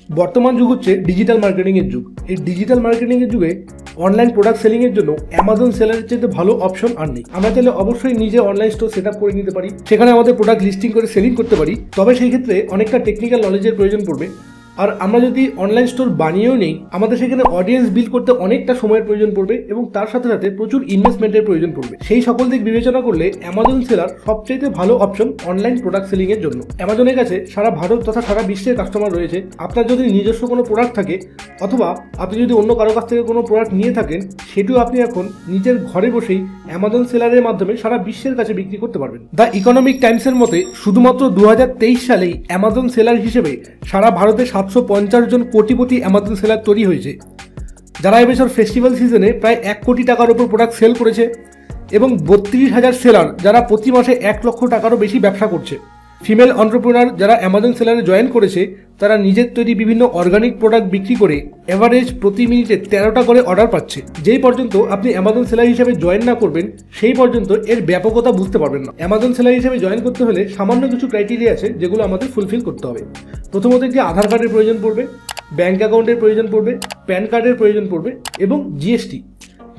বর্তমান যুগ হচ্ছে ডিজিটাল মার্কেটিং এর যুগ। এই ডিজিটাল মার্কেটিং এর যুগে অনলাইন প্রোডাক্ট সেলিং এর জন্য অ্যামাজন সেলারের চাইতে ভালো অপশন আর নেই। আমরা চাইলে অবশ্যই নিজে অনলাইন স্টোর সেট আপ করে নিতে পারি, সেখানে আমাদের প্রোডাক্ট লিস্টিং করে সেলিং করতে পারি। তবে সেই ক্ষেত্রে অনেকটা টেকনিক্যাল নলেজের প্রয়োজন পড়বে। আর আমরা যদি অনলাইন স্টোর বানিয়েও নেই, আমাদের সেখানে অডিয়েন্স বিল্ড করতে অনেকটা সময়ের প্রয়োজন পড়বে এবং তার সাথে সাথে প্রচুর ইনভেস্টমেন্টের প্রয়োজন পড়বে। সেই সকল দিক বিবেচনা করলে অ্যামাজন সেলার সবচাইতে ভালো অপশন অনলাইন প্রোডাক্ট সেলিং এর জন্য। অ্যামাজনের কাছে সারা ভারত তথা সারা বিশ্বের কাস্টমার রয়েছে। আপনার যদি নিজস্ব কোনো প্রোডাক্ট থাকে অথবা আপনি যদি অন্য কারো কাছ থেকে কোনো প্রোডাক্ট নিয়ে থাকেন, সেটিও আপনি এখন নিজের ঘরে বসেই অ্যামাজন সেলারের মাধ্যমে সারা বিশ্বের কাছে বিক্রি করতে পারবেন। দ্য ইকোনমিক টাইমসের মতে শুধুমাত্র 2023 সালেই অ্যামাজন সেলার হিসেবে সারা ভারতে 750 জন কোটিপতি অ্যামাজন সেলার তৈরি হয়েছে, যারা এবছর ফেস্টিভ্যাল সিজনে প্রায় 1 কোটি টাকার উপর প্রোডাক্ট সেল করেছে এবং 32,000 সেলার যারা প্রতি মাসে 1 লক্ষ টাকারও বেশি ব্যবসা করছে। ফিমেল এন্টারপ্রেনার যারা অ্যামাজন সেলারে জয়েন করেছে, তারা নিজের তৈরি বিভিন্ন অর্গানিক প্রোডাক্ট বিক্রি করে এভারেজ প্রতি মিনিটে 13টা করে অর্ডার পাচ্ছে। যেই পর্যন্ত আপনি অ্যামাজন সেলার হিসেবে জয়েন না করবেন, সেই পর্যন্ত এর ব্যাপকতা বুঝতে পারবেন না। অ্যামাজন সেলার হিসেবে জয়েন করতে হলে সামান্য কিছু ক্রাইটেরিয়া আছে যেগুলো আমাদের ফুলফিল করতে হবে। প্রথমত একটি আধার কার্ডের প্রয়োজন পড়বে, ব্যাঙ্ক অ্যাকাউন্টের প্রয়োজন পড়বে, প্যান কার্ডের প্রয়োজন পড়বে এবং জিএসটি।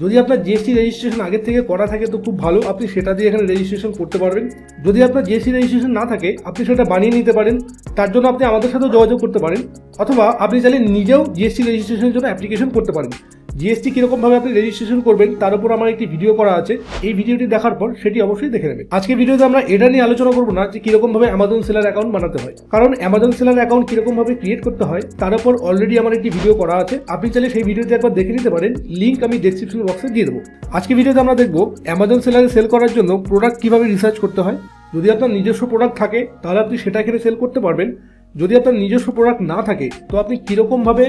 যদি আপনার জিএসটি রেজিস্ট্রেশন আগের থেকে করা থাকে তো খুব ভালো, আপনি সেটা দিয়ে এখানে রেজিস্ট্রেশন করতে পারবেন। যদি আপনার জিএসটি রেজিস্ট্রেশন না থাকে, আপনি সেটা বানিয়ে নিতে পারেন। তার জন্য আপনি আমাদের সাথেও যোগাযোগ করতে পারেন, অথবা আপনি চাইলে নিজেও জিএসটি রেজিস্ট্রেশনের জন্য অ্যাপ্লিকেশন করতে পারেন। জিএসটি কীরকমভাবে আপনি রেজিস্ট্রেশন করবেন তার উপর আমার একটি ভিডিও করা আছে, এই ভিডিওটি দেখার পর সেটি অবশ্যই দেখে নেবেন। আজকে ভিডিওতে আমরা এটা নিয়ে আলোচনা করবো না যে কীরকমভাবে অ্যামাজন সেলার অ্যাকাউন্ট বানাতে হয়, কারণ অ্যামাজন সেলার অ্যাকাউন্ট কীরকমভাবে ক্রিয়েট করতে হয় তার উপর অলরেডি আমার একটি ভিডিও করা আছে। আপনি চাইলে সেই ভিডিওতে একবার দেখে নিতে পারেন, লিঙ্ক আমি ডেসক্রিপশন বক্সে দিয়ে দেবো। আজকে ভিডিওতে আমরা দেখবো অ্যামাজন সেলারে সেল করার জন্য প্রোডাক্ট কীভাবে রিসার্চ করতে হয়। যদি আপনার নিজস্ব প্রোডাক্ট থাকে তাহলে আপনি সেটা এখানে সেল করতে পারবেন। যদি আপনার নিজস্ব প্রোডাক্ট না থাকে তো আপনি কীরকমভাবে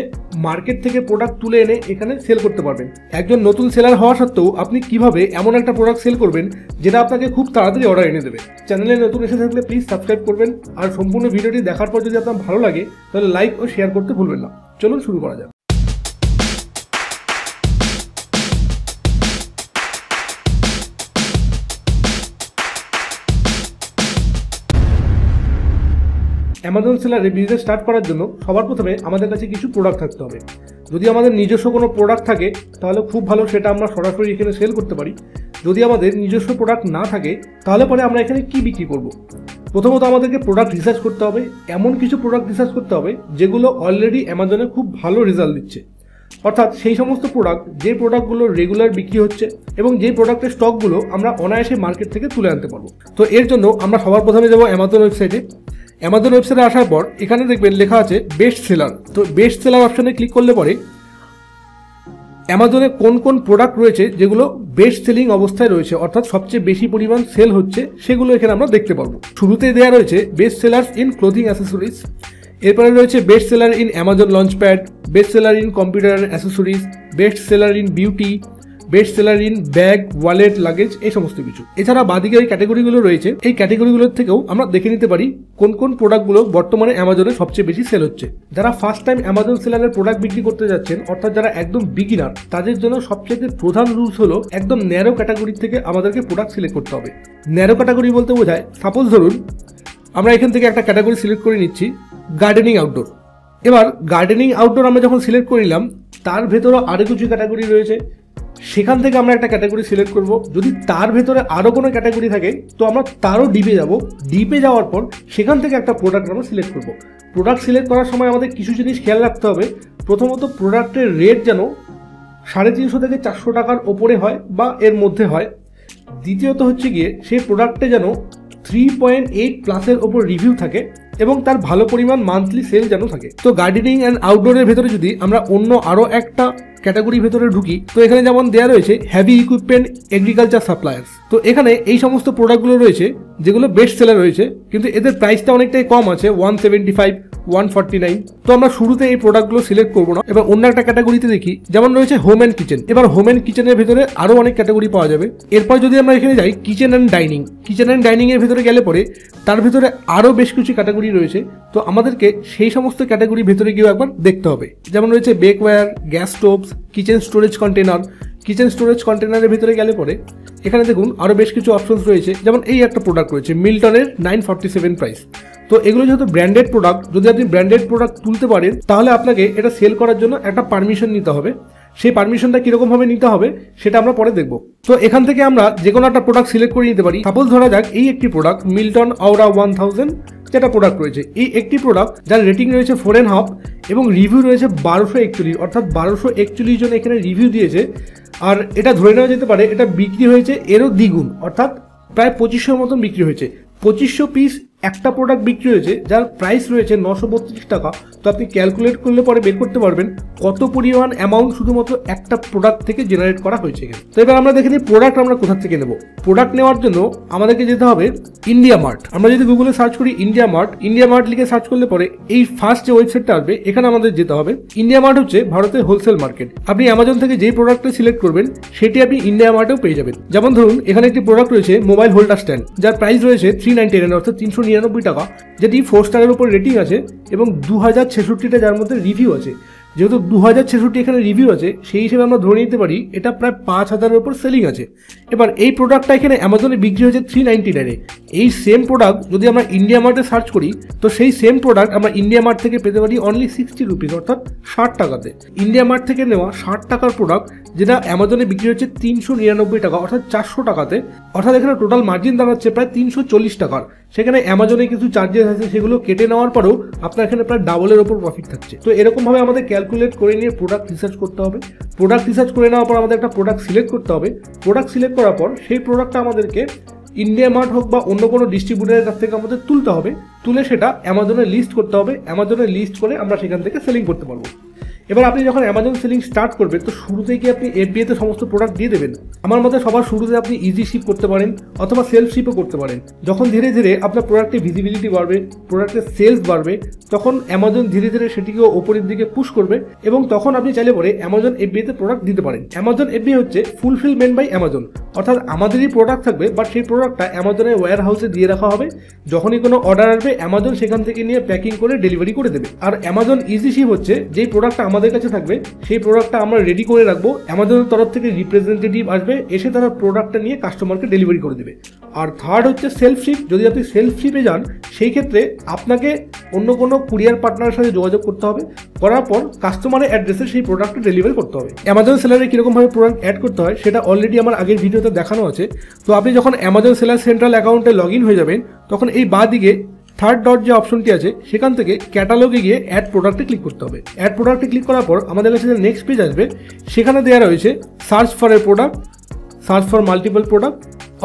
মার্কেট থেকে প্রোডাক্ট তুলে এনে এখানে সেল করতে পারবেন। একজন নতুন সেলার হওয়া সত্ত্বেও আপনি কিভাবে এমন একটা প্রোডাক্ট সেল করবেন যেটা আপনাকে খুব তাড়াতাড়ি অর্ডার এনে দেবে। চ্যানেলে নতুন এসে থাকলে প্লিজ সাবস্ক্রাইব করবেন, আর সম্পূর্ণ ভিডিওটি দেখার পর যদি আপনার ভালো লাগে তাহলে লাইক ও শেয়ার করতে ভুলবেন না। চলুন শুরু করা যাক। অ্যামাজন সেলারে বিজনেস স্টার্ট করার জন্য সবার প্রথমে আমাদের কাছে কিছু প্রোডাক্ট থাকতে হবে। যদি আমাদের নিজস্ব কোনো প্রোডাক্ট থাকে তাহলে খুব ভালো, সেটা আমরা সরাসরি এখানে সেল করতে পারি। যদি আমাদের নিজস্ব প্রোডাক্ট না থাকে তাহলে পরে আমরা এখানে কি বিক্রি করব। প্রথমত আমাদেরকে প্রোডাক্ট রিসার্চ করতে হবে, এমন কিছু প্রোডাক্ট রিসার্চ করতে হবে যেগুলো অলরেডি অ্যামাজনে খুব ভালো রেজাল্ট দিচ্ছে, অর্থাৎ সেই সমস্ত প্রোডাক্ট যে প্রোডাক্টগুলো রেগুলার বিক্রি হচ্ছে এবং যে প্রোডাক্টের স্টকগুলো আমরা অনায়াসে মার্কেট থেকে তুলে আনতে পারবো। তো এর জন্য আমরা সবার প্রথমে যাবো অ্যামাজন ওয়েবসাইটে। অ্যামাজন ওয়েবসাইটে আসার পর এখানে দেখবেন লেখা আছে বেস্ট সেলার। তো বেস্ট সেলার অপশানে ক্লিক করলে পরে অ্যামাজনে কোন কোন প্রোডাক্ট রয়েছে যেগুলো বেস্ট সেলিং অবস্থায় রয়েছে, অর্থাৎ সবচেয়ে বেশি পরিমাণ সেল হচ্ছে, সেগুলো এখানে আমরা দেখতে পারবো। শুরুতে দেওয়া রয়েছে best sellers in clothing accessories, এরপরে রয়েছে best seller in Amazon Launchpad, best seller in computer and accessories, best seller in beauty, best seller in bag, wallet, luggage, এই সমস্ত কিছু। এছাড়া বাদিকে এই ক্যাটাগরিগুলো রয়েছে, এই ক্যাটাগরিগুলোর থেকেও আমরা দেখে নিতে পারি কোন কোন প্রোডাক্টগুলো বর্তমানে অ্যামাজনে সবচেয়ে বেশি সেল হচ্ছে। যারা ফার্স্ট টাইম অ্যামাজন সেলারের প্রোডাক্ট বিক্রি করতে যাচ্ছেন, অর্থাৎ যারা একদম বিগিনার, তাদের জন্য সবচেয়ে প্রধান রুলস হলো একদম ন্যারো ক্যাটাগরি থেকে আমাদেরকে প্রোডাক্ট সিলেক্ট করতে হবে। ন্যারো ক্যাটাগরি বলতে বোঝায়, সাপোজ ধরুন আমরা এখান থেকে একটা ক্যাটাগরি সিলেক্ট করে নিচ্ছি, গার্ডেনিং আউটডোর। এবার গার্ডেনিং আউটডোর আমরা যখন সিলেক্ট করে নিলাম, তার ভেতরেও আরও কিছু ক্যাটাগরি রয়েছে, সেখান থেকে আমরা একটা ক্যাটাগরি সিলেক্ট করব। যদি তার ভেতরে আরও কোনো ক্যাটাগরি থাকে তো আমরা তারও ডিপে যাব। ডিপে যাওয়ার পর সেখান থেকে একটা প্রোডাক্ট আমরা সিলেক্ট করব। প্রোডাক্ট সিলেক্ট করার সময় আমাদের কিছু জিনিস খেয়াল রাখতে হবে। প্রথমত প্রোডাক্টের রেট যেন 350 থেকে 400 টাকার ওপরে হয় বা এর মধ্যে হয়। দ্বিতীয়ত হচ্ছে গিয়ে সেই প্রোডাক্টে যেন 3.8 প্লাসের ওপর রিভিউ থাকে এবং তার ভালো পরিমাণ মান্থলি সেল যেন থাকে। তো গার্ডেনিং অ্যান্ড আউটডোরের ভেতরে যদি আমরা অন্য আরও একটা ক্যাটাগরির ভেতরে ঢুকি, তো এখানে যেমন দেওয়া রয়েছে হেভি ইকুইপমেন্ট এগ্রিকালচার সাপ্লায়ার্স। তো এখানে এই সমস্ত প্রোডাক্টগুলো রয়েছে যেগুলো বেস্ট সেলার রয়েছে, কিন্তু এদের প্রাইসটা অনেকটাই কম আছে, 175, 149। তো আমরা শুরুতে এই প্রোডাক্টগুলো সিলেক্ট করবো না। এবার অন্য একটা ক্যাটাগরিতে দেখি, যেমন রয়েছে হোম অ্যান্ড কিচেন। এবার হোম অ্যান্ড কিচেনের ভেতরে আরও অনেক ক্যাটাগরি পাওয়া যাবে। এরপর যদি আমরা এখানে যাই kitchen and dining, kitchen and ডাইনিংয়ের ভেতরে গেলে পরে তার ভেতরে আরও বেশ কিছু ক্যাটাগরি রয়েছে। তো আমাদেরকে সেই সমস্ত ক্যাটাগরি ভেতরে গিয়েও একবার দেখতে হবে। যেমন রয়েছে bakeware, gas stoves, kitchen storage container. Kitchen storage কন্টেনারের ভিতরে গেলে পরে এখানে দেখুন আরও বেশ কিছু অপশনস রয়েছে। যেমন এই একটা প্রোডাক্ট রয়েছে মিল্টনের 947 প্রাইস। তো এগুলো যেহেতু ব্র্যান্ডেড প্রোডাক্ট, যদি আপনি ব্র্যান্ডেড প্রোডাক্ট তুলতে পারেন তাহলে আপনাকে এটা সেল করার জন্য একটা পারমিশন নিতে হবে। সেই পারমিশনটা কিরকমভাবে নিতে হবে সেটা আমরা পরে দেখব। তো এখান থেকে আমরা যে কোনো একটা প্রোডাক্ট সিলেক্ট করে নিতে পারি। সাপোজ ধরা যাক এই একটি প্রোডাক্ট মিল্টন অরা 1000 যেটা প্রোডাক্ট রয়েছে, এই একটি প্রোডাক্ট যার রেটিং রয়েছে 4.5 এবং রিভিউ রয়েছে 1241, অর্থাৎ 1241 জন এখানে রিভিউ দিয়েছে। আর এটা ধরে নেওয়া যেতে পারে এটা বিক্রি হয়েছে এরও দ্বিগুণ, অর্থাৎ প্রায় 2500 মতন বিক্রি হয়েছে। 2500 পিস একটা প্রোডাক্ট বিক্রি হয়েছে যার প্রাইস রয়েছে 932 টাকা। তো আপনি ক্যালকুলেট করলে পরে বের করতে পারবেন কত পরিমাণ অ্যামাউন্ট শুধুমাত্র একটা প্রোডাক্ট থেকে জেনারেট করা হয়েছে এখানে। তো এবার আমরা দেখে নিই প্রোডাক্ট আমরা কোথা থেকে নেব। প্রোডাক্ট নেওয়ার জন্য আমাদেরকে যেতে হবে ইন্ডিয়া মার্ট। আমরা যদি গুগলে সার্চ করি ইন্ডিয়া মার্ট লিখে সার্চ করলে পরে এই ফার্স্ট যে ওয়েবসাইটটা আসবে এখানে আমাদের যেতে হবে। ইন্ডিয়া মার্ট হচ্ছে ভারতের হোলসেল মার্কেট। আপনি অ্যামাজন থেকে যেই প্রোডাক্টটা সিলেক্ট করবেন সেটি আপনি ইন্ডিয়া মার্টেও পেয়ে যাবেন। যেমন ধরুন এখানে একটি প্রোডাক্ট রয়েছে মোবাইল হোল্ডার স্ট্যান্ড, যার প্রাইস রয়েছে 399 অর্থাৎ 399 টাকা, যেটি 4 স্টারের উপর রেটিং আছে এবং 2066টা যার মধ্যে রিভিউ আছে। যেহেতু 2066 এখানে রিভিউ আছে সেই হিসেবে আমরা ধরে নিতে পারি এটা প্রায় 5000-এর উপর সেলিং আছে। এবার এই প্রোডাক্টটা এখানে অ্যামাজনে বিক্রি হয়েছে 399-এ। এই সেম প্রোডাক্ট যদি আমরা ইন্ডিয়া মার্টে সার্চ করি তো সেই সেম প্রোডাক্ট আমরা ইন্ডিয়া মার্ট থেকে পেতে পারি অনলি 60 রুপিস অর্থাৎ 60 টাকাতে। ইন্ডিয়া মার্ট থেকে নেওয়া 60 টাকার প্রোডাক্ট যেটা অ্যামাজনে বিক্রি হচ্ছে 399 টাকা অর্থাৎ 400 টাকাতে, অর্থাৎ এখানে টোটাল মার্জিন দাঁড়াচ্ছে প্রায় 340 টাকার। সেখানে অ্যামাজনে কিছু চার্জেস আছে সেগুলো কেটে নেওয়ার পরেও আপনার এখানে প্রায় ডাবলের ওপর প্রফিট থাকছে। তো এরকমভাবে আমাদের ক্যালকুলেট করে নিয়ে প্রোডাক্ট রিসার্চ করতে হবে। প্রোডাক্ট রিসার্চ করে নেওয়ার পর আমাদের একটা প্রোডাক্ট সিলেক্ট করতে হবে। প্রোডাক্ট সিলেক্ট করার পর সেই প্রোডাক্টটা আমাদেরকে ইন্ডিয়া মার্ট হোক বা অন্য কোনো ডিস্ট্রিবিউটারের কাছ থেকে আমাদের তুলতে হবে। তুলে সেটা অ্যামাজনে লিস্ট করতে হবে। অ্যামাজনে লিস্ট করে আমরা সেখান থেকে সেলিং করতে পারবো। এবার আপনি যখন অ্যামাজন সেলিং স্টার্ট করবেন তো শুরুতেই কি আপনি এফবিএতে সমস্ত প্রোডাক্ট দিয়ে দেবেন? আমার মতে সবার শুরুতে আপনি ইজি শিপ করতে পারেন অথবা সেলফ শিপও করতে পারেন। যখন ধীরে ধীরে আপনার প্রোডাক্টের ভিজিবিলিটি বাড়বে, প্রোডাক্টের সেলস বাড়বে, তখন অ্যামাজন ধীরে ধীরে সেটিকেও ওপরের দিকে পুশ করবে এবং তখন আপনি চাইলে পরে অ্যামাজন এফবিএতে প্রোডাক্ট দিতে পারেন। অ্যামাজন এফবিএ হচ্ছে ফুলফিলমেন্ট বাই অ্যামাজন, অর্থাৎ আমাদেরই প্রোডাক্ট থাকবে বাট সেই প্রোডাক্টটা অ্যামাজনের ওয়্যার হাউসে দিয়ে রাখা হবে। যখনই কোনো অর্ডার আসবে অ্যামাজন সেখান থেকে নিয়ে প্যাকিং করে ডেলিভারি করে দেবে। আর অ্যামাজন ইজি শিপ হচ্ছে যেই প্রোডাক্টটা আমাদের কাছে থাকবে সেই প্রোডাক্টটা আমরা রেডি করে রাখবো, অ্যামাজনের তরফ থেকে রিপ্রেজেন্টেটিভ আসবে, এসে তারা প্রোডাক্টটা নিয়ে কাস্টমারকে ডেলিভারি করে দেবে। আর থার্ড হচ্ছে সেলফ শিপ। যদি আপনি সেলফ শিপে যান সেই ক্ষেত্রে আপনাকে অন্য কোনো কুরিয়ার পার্টনারের সাথে যোগাযোগ করতে হবে, করার পর কাস্টমারের অ্যাড্রেসে সেই প্রোডাক্টটা ডেলিভারি করতে হবে। অ্যামাজন সেলারে কীরকমভাবে প্রোডাক্ট অ্যাড করতে হয় সেটা অলরেডি আমার আগের ভিডিওতে দেখানো আছে। তো আপনি যখন অ্যামাজন সেলার সেন্ট্রাল অ্যাকাউন্টে লগ ইন হয়ে যাবেন তখন এই বাঁ দিকে থার্ড ডট যে অপশনটি আছে সেখান থেকে ক্যাটালগে গিয়ে অ্যাড প্রোডাক্টে ক্লিক করতে হবে। অ্যাড প্রোডাক্টে ক্লিক করার পর আমাদের কাছে যে নেক্সট পেজ আসবে সেখানে দেওয়া রয়েছে search for a product, search for multiple product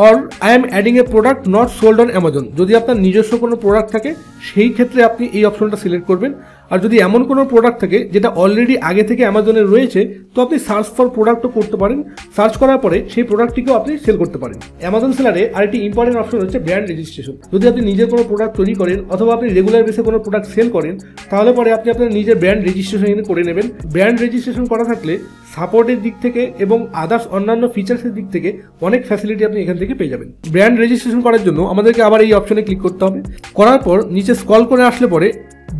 or I am adding A product not sold on Amazon. যদি আপনার নিজস্ব কোনো প্রোডাক্ট থাকে সেই ক্ষেত্রে আপনি এই অপশনটা সিলেক্ট করবেন। আর যদি এমন কোনো প্রোডাক্ট থাকে যেটা অলরেডি আগে থেকে অ্যামাজনে রয়েছে তো আপনি সার্চ ফর প্রোডাক্টও করতে পারেন। সার্চ করার পরে সেই প্রোডাক্টটিকেও আপনি সেল করতে পারেন। অ্যামাজন সেলারে আরেকটি ইম্পর্টেন্ট অপশন হচ্ছে ব্র্যান্ড রেজিস্ট্রেশন। যদি আপনি নিজের কোনো প্রোডাক্ট তৈরি করেন অথবা আপনি রেগুলার বেসে কোনো প্রোডাক্ট সেল করেন তাহলে পরে আপনি আপনার নিজের ব্র্যান্ড রেজিস্ট্রেশন এখানে করে নেবেন। ব্র্যান্ড রেজিস্ট্রেশন করা থাকলে সাপোর্টের দিক থেকে এবং আদার্স অন্যান্য ফিচার্সের দিক থেকে অনেক ফ্যাসিলিটি আপনি এখান থেকে পেয়ে যাবেন। ব্র্যান্ড রেজিস্ট্রেশন করার জন্য আমাদেরকে আবার এই অপশনে ক্লিক করতে হবে। করার পর নিচে স্ক্রল করে আসলে পরে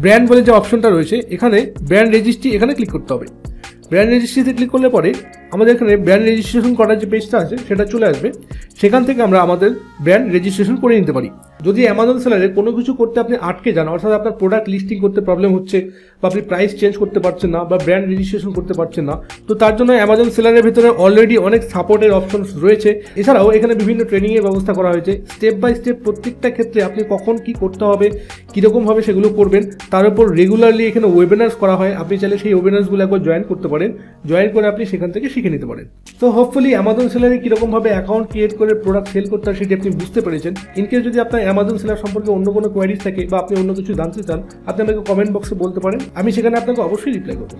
ব্র্যান্ড বলে যে অপশনটা রয়েছে এখানে ব্র্যান্ড রেজিস্ট্রি এখানে ক্লিক করতে হবে। ব্র্যান্ড রেজিস্ট্রিতে ক্লিক করলে পরে আমাদের এখানে ব্র্যান্ড রেজিস্ট্রেশন করার যে পেজটা আছে সেটা চলে আসবে। সেখান থেকে আমরা আমাদের ব্র্যান্ড রেজিস্ট্রেশন করে নিতে পারি। যদি অ্যামাজন সেলারে কোনো কিছু করতে আপনি আটকে যান, অর্থাৎ আপনার প্রোডাক্ট লিস্টিং করতে প্রবলেম হচ্ছে বা আপনি প্রাইস চেঞ্জ করতে পারছেন না বা ব্র্যান্ড রেজিস্ট্রেশন করতে পারছেন না, তো তার জন্য অ্যামাজন সেলারের ভিতরে অলরেডি অনেক সাপোর্টের অপশনস রয়েছে। এছাড়াও এখানে বিভিন্ন ট্রেনিংয়ের ব্যবস্থা করা হয়েছে। স্টেপ বাই স্টেপ প্রত্যেকটা ক্ষেত্রে আপনি কখন কি করতে হবে, কীরকমভাবে সেগুলো করবেন তার উপর রেগুলারলি এখানে ওয়েবিনার্স করা হয়। আপনি চাইলে সেই ওয়েবিনার্সগুলো একবার জয়েন করতে পারেন, জয়েন করে আপনি সেখান থেকে শিখে নিতে পারেন। তো হোপফুলি অ্যামাজন সেলারে কীরকমভাবে অ্যাকাউন্ট ক্রিয়েট করে প্রোডাক্ট সেল করতে হয় সেটি আপনি বুঝতে পেরেছেন। ইনকেস যদি আপনার অ্যামাজন সেলার সম্পর্কে অন্য কোনো কোয়ারিজ থাকে বা আপনি অন্য কিছু জানতে চান আপনি আমাকে কমেন্ট বক্সে বলতে পারেন, আমি সেখানে আপনাকে অবশ্যই রিপ্লাই করবো।